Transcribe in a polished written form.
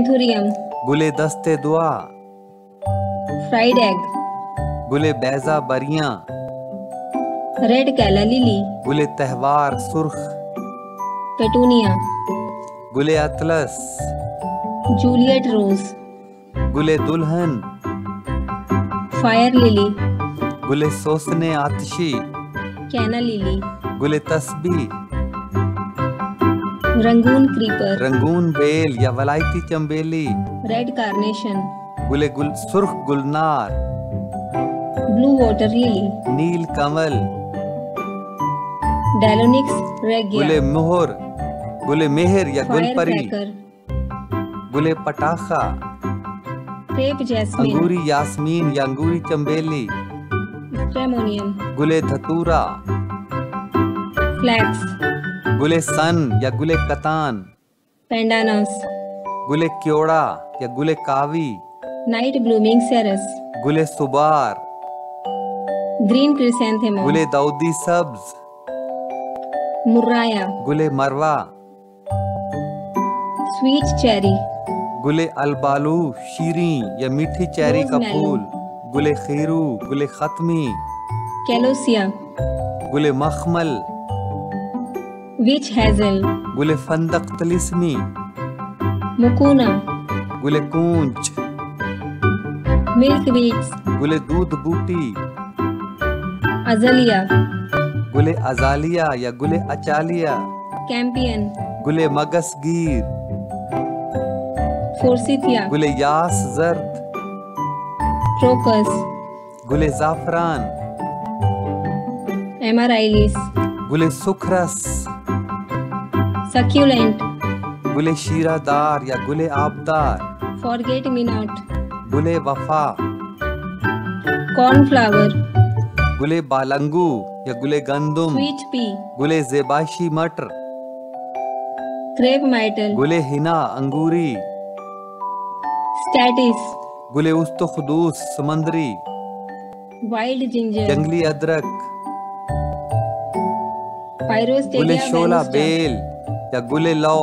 anthurium, गुले दस्ते दुआ, फ्राइड एग, गुले बैजा बरियां, रेड कैला लिली, गुले तहवार सुर्ख, पेटूनिया, गुले अतलस, जूलियट रोज, गुले दुल्हन, फायर लिली, गुले सोसने आतिशी, कैना लिली, गुले तस्बी, रंगून क्रीपर, रंगून बेल या वलायती चंबेली, रेड कार्नेशन, गुले सुर्ख गुलनार, ब्लू वाटर लिली, नील कमल, डेलोनिक्स रेगिया, गुले मोहर, गुले मेहर या फायर गुलपरी, क्रैकर, गुले पटाखा, क्रेप जैस्मिन, अंगूरी यास्मीन या अंगूरी चंबेली, स्ट्रेमोनियम, गुले धतूरा, फ्लैक्स, गुले सन या गुले कतान, पेंडानस, गुले क्योड़ा या गुले कावी, नाइट ब्लूमिंग सेरस, गुले सुबार, ग्रीन क्रिसेंथेमम, गुले दाऊदी सब्ज, मुर्राया, गुले मरवा, स्वीट चेरी, गुले अलबालू शीरी या मीठी चेरी का रोज़मेलो, फूल, गुले खीरू, गुले खत्मी, कैलोसिया, गुले मखमल, विच हैजल, गुले फंदक तलिस्मी, मुकुना, गुले कूंच, मिल्क बीट्स, गुले दूध बूटी, अजलिया, गुले अजालिया या गुले अचालिया, कैंपियन, गुले मगस गिर, फोर्सिथिया, गुले यास जर्द, क्रोकस, गुले जाफरान, एमाराइलिस, गुले सुखरस, सक्यूलेंट, गुले शीरादार या गुले आबदार, फॉरगेट मी नॉट, गुले वफा, कॉर्नफ्लावर, गुले बालंगू या गुले गंदुम, स्वीट पी, गुले जेबाशी मटर, क्रेप माइटल, गुले हिना अंगूरी, स्टैटिस, गुले उस्तुखदूस समंदरी, वाइल्ड जिंजर, जंगली अदरक, गुले पायरोस्टेरिया शोला वेनुस्टा, बेल या गुले लौ,